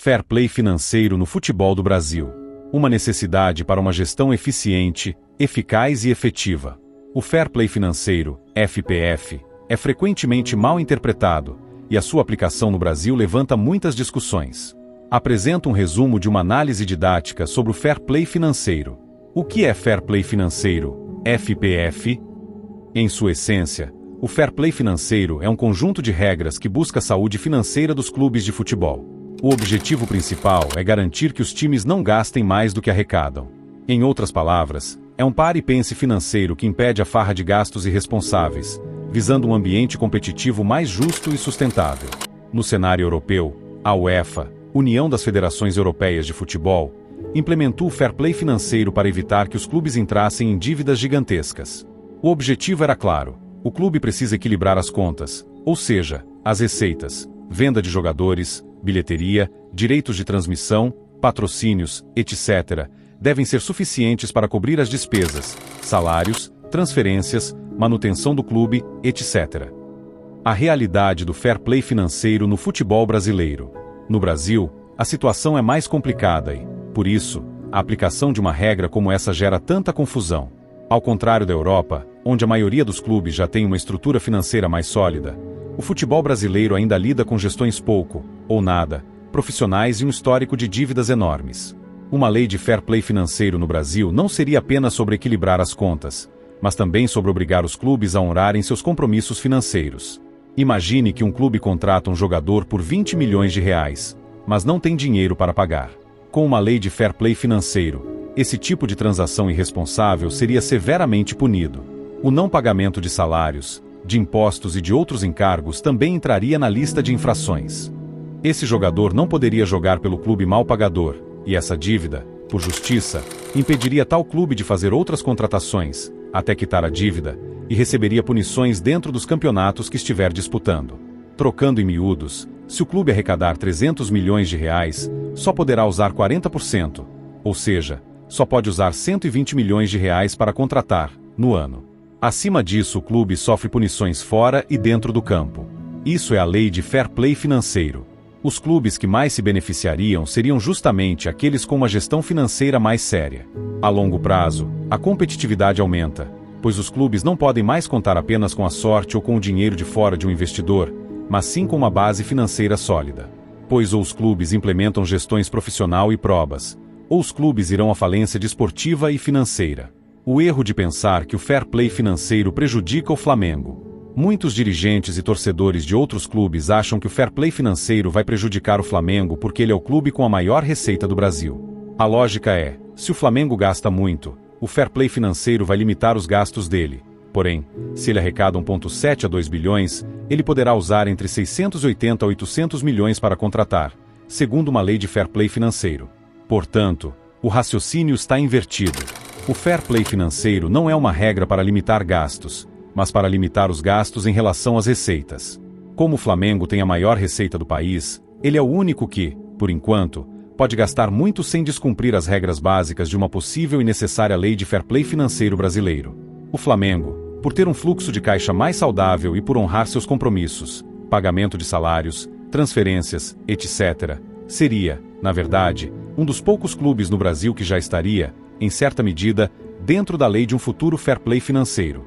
Fair play financeiro no futebol do Brasil. Uma necessidade para uma gestão eficiente, eficaz e efetiva. O fair play financeiro, FPF, é frequentemente mal interpretado, e a sua aplicação no Brasil levanta muitas discussões. Apresento um resumo de uma análise didática sobre o fair play financeiro. O que é fair play financeiro, FPF? Em sua essência, o fair play financeiro é um conjunto de regras que busca a saúde financeira dos clubes de futebol. O objetivo principal é garantir que os times não gastem mais do que arrecadam. Em outras palavras, é um pare e pense financeiro que impede a farra de gastos irresponsáveis, visando um ambiente competitivo mais justo e sustentável. No cenário europeu, a UEFA, União das Federações Europeias de Futebol, implementou o fair play financeiro para evitar que os clubes entrassem em dívidas gigantescas. O objetivo era claro: o clube precisa equilibrar as contas, ou seja, as receitas, venda de jogadores, bilheteria, direitos de transmissão, patrocínios, etc., devem ser suficientes para cobrir as despesas, salários, transferências, manutenção do clube, etc. A realidade do fair play financeiro no futebol brasileiro. No Brasil, a situação é mais complicada e, por isso, a aplicação de uma regra como essa gera tanta confusão. Ao contrário da Europa, onde a maioria dos clubes já tem uma estrutura financeira mais sólida, o futebol brasileiro ainda lida com gestões pouco, ou nada, profissionais e um histórico de dívidas enormes. Uma lei de fair play financeiro no Brasil não seria apenas sobre equilibrar as contas, mas também sobre obrigar os clubes a honrarem seus compromissos financeiros. Imagine que um clube contrata um jogador por 20 milhões de reais, mas não tem dinheiro para pagar. Com uma lei de fair play financeiro, esse tipo de transação irresponsável seria severamente punido. O não pagamento de salários, de impostos e de outros encargos também entraria na lista de infrações. Esse jogador não poderia jogar pelo clube mal pagador, e essa dívida, por justiça, impediria tal clube de fazer outras contratações, até quitar a dívida, e receberia punições dentro dos campeonatos que estiver disputando. Trocando em miúdos, se o clube arrecadar 300 milhões de reais, só poderá usar 40%, ou seja, só pode usar 120 milhões de reais para contratar, no ano. Acima disso, o clube sofre punições fora e dentro do campo. Isso é a lei de fair play financeiro. Os clubes que mais se beneficiariam seriam justamente aqueles com uma gestão financeira mais séria. A longo prazo, a competitividade aumenta, pois os clubes não podem mais contar apenas com a sorte ou com o dinheiro de fora de um investidor, mas sim com uma base financeira sólida. Pois ou os clubes implementam gestões profissional e probas, ou os clubes irão à falência desportiva e financeira. O erro de pensar que o fair play financeiro prejudica o Flamengo. Muitos dirigentes e torcedores de outros clubes acham que o fair play financeiro vai prejudicar o Flamengo porque ele é o clube com a maior receita do Brasil. A lógica é, se o Flamengo gasta muito, o fair play financeiro vai limitar os gastos dele. Porém, se ele arrecada 1,7 a 2 bilhões, ele poderá usar entre 680 a 800 milhões para contratar, segundo uma lei de fair play financeiro. Portanto, o raciocínio está invertido. O fair play financeiro não é uma regra para limitar gastos, mas para limitar os gastos em relação às receitas. Como o Flamengo tem a maior receita do país, ele é o único que, por enquanto, pode gastar muito sem descumprir as regras básicas de uma possível e necessária lei de fair play financeiro brasileiro. O Flamengo, por ter um fluxo de caixa mais saudável e por honrar seus compromissos, pagamento de salários, transferências, etc., seria, na verdade, um dos poucos clubes no Brasil que já estaria, em certa medida, dentro da lei de um futuro fair play financeiro.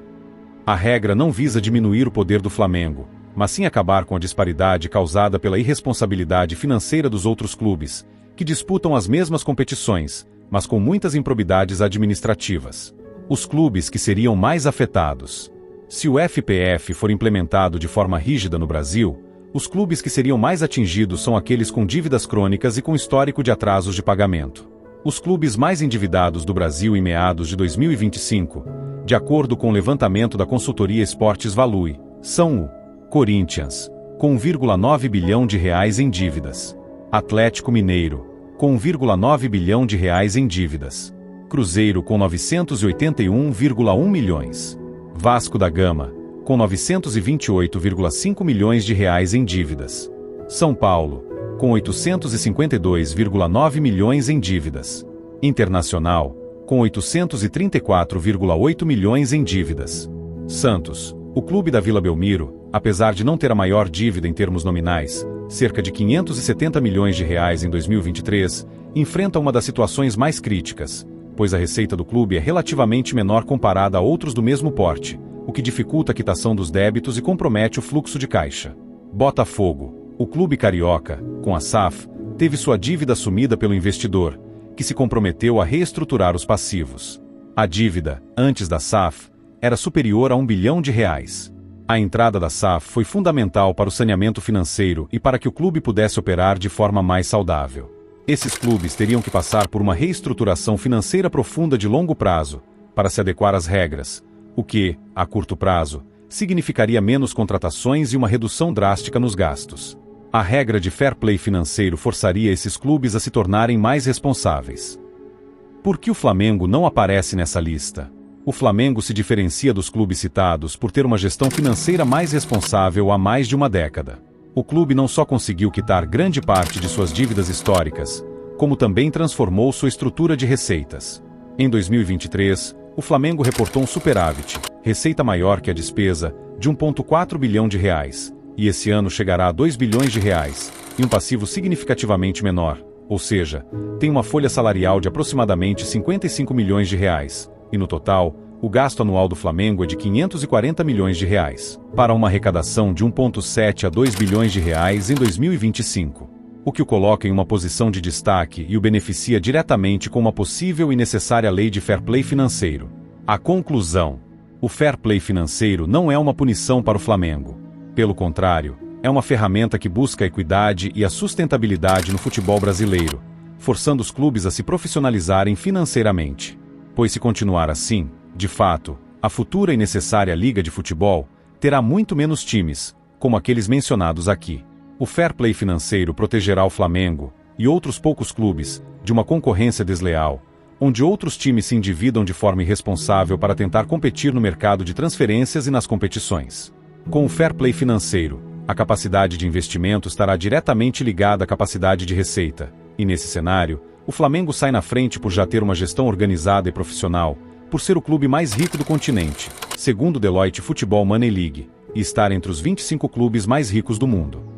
A regra não visa diminuir o poder do Flamengo, mas sim acabar com a disparidade causada pela irresponsabilidade financeira dos outros clubes, que disputam as mesmas competições, mas com muitas improbidades administrativas. Os clubes que seriam mais afetados. Se o FPF for implementado de forma rígida no Brasil, os clubes que seriam mais atingidos são aqueles com dívidas crônicas e com histórico de atrasos de pagamento. Os clubes mais endividados do Brasil em meados de 2025, de acordo com o levantamento da consultoria Esportes Value, são o Corinthians, com 1,9 bilhão de reais em dívidas. Atlético Mineiro, com 1,9 bilhão de reais em dívidas. Cruzeiro com 981,1 milhões. Vasco da Gama, com 928,5 milhões de reais em dívidas. São Paulo, com 852,9 milhões em dívidas. Internacional, com 834,8 milhões em dívidas. Santos, o clube da Vila Belmiro, apesar de não ter a maior dívida em termos nominais, cerca de 570 milhões de reais em 2023, enfrenta uma das situações mais críticas, pois a receita do clube é relativamente menor comparada a outros do mesmo porte, o que dificulta a quitação dos débitos e compromete o fluxo de caixa. Botafogo. O clube carioca, com a SAF, teve sua dívida assumida pelo investidor, que se comprometeu a reestruturar os passivos. A dívida, antes da SAF, era superior a R$ 1 bilhão. A entrada da SAF foi fundamental para o saneamento financeiro e para que o clube pudesse operar de forma mais saudável. Esses clubes teriam que passar por uma reestruturação financeira profunda de longo prazo, para se adequar às regras, o que, a curto prazo, significaria menos contratações e uma redução drástica nos gastos. A regra de fair play financeiro forçaria esses clubes a se tornarem mais responsáveis. Por que o Flamengo não aparece nessa lista? O Flamengo se diferencia dos clubes citados por ter uma gestão financeira mais responsável há mais de uma década. O clube não só conseguiu quitar grande parte de suas dívidas históricas, como também transformou sua estrutura de receitas. Em 2023, o Flamengo reportou um superávit, receita maior que a despesa, de R$ 1,4 bilhão, e esse ano chegará a R$ 2 bilhões, e um passivo significativamente menor, ou seja, tem uma folha salarial de aproximadamente R$ 55 milhões, e no total, o gasto anual do Flamengo é de R$ 540 milhões, para uma arrecadação de 1,7 a 2 bilhões em 2025. O que o coloca em uma posição de destaque e o beneficia diretamente com uma possível e necessária lei de fair play financeiro. A conclusão: o fair play financeiro não é uma punição para o Flamengo. Pelo contrário, é uma ferramenta que busca a equidade e a sustentabilidade no futebol brasileiro, forçando os clubes a se profissionalizarem financeiramente. Pois se continuar assim, de fato, a futura e necessária Liga de Futebol terá muito menos times, como aqueles mencionados aqui. O fair play financeiro protegerá o Flamengo, e outros poucos clubes, de uma concorrência desleal, onde outros times se endividam de forma irresponsável para tentar competir no mercado de transferências e nas competições. Com o fair play financeiro, a capacidade de investimento estará diretamente ligada à capacidade de receita, e nesse cenário, o Flamengo sai na frente por já ter uma gestão organizada e profissional, por ser o clube mais rico do continente, segundo o Deloitte Football Money League, e estar entre os 25 clubes mais ricos do mundo.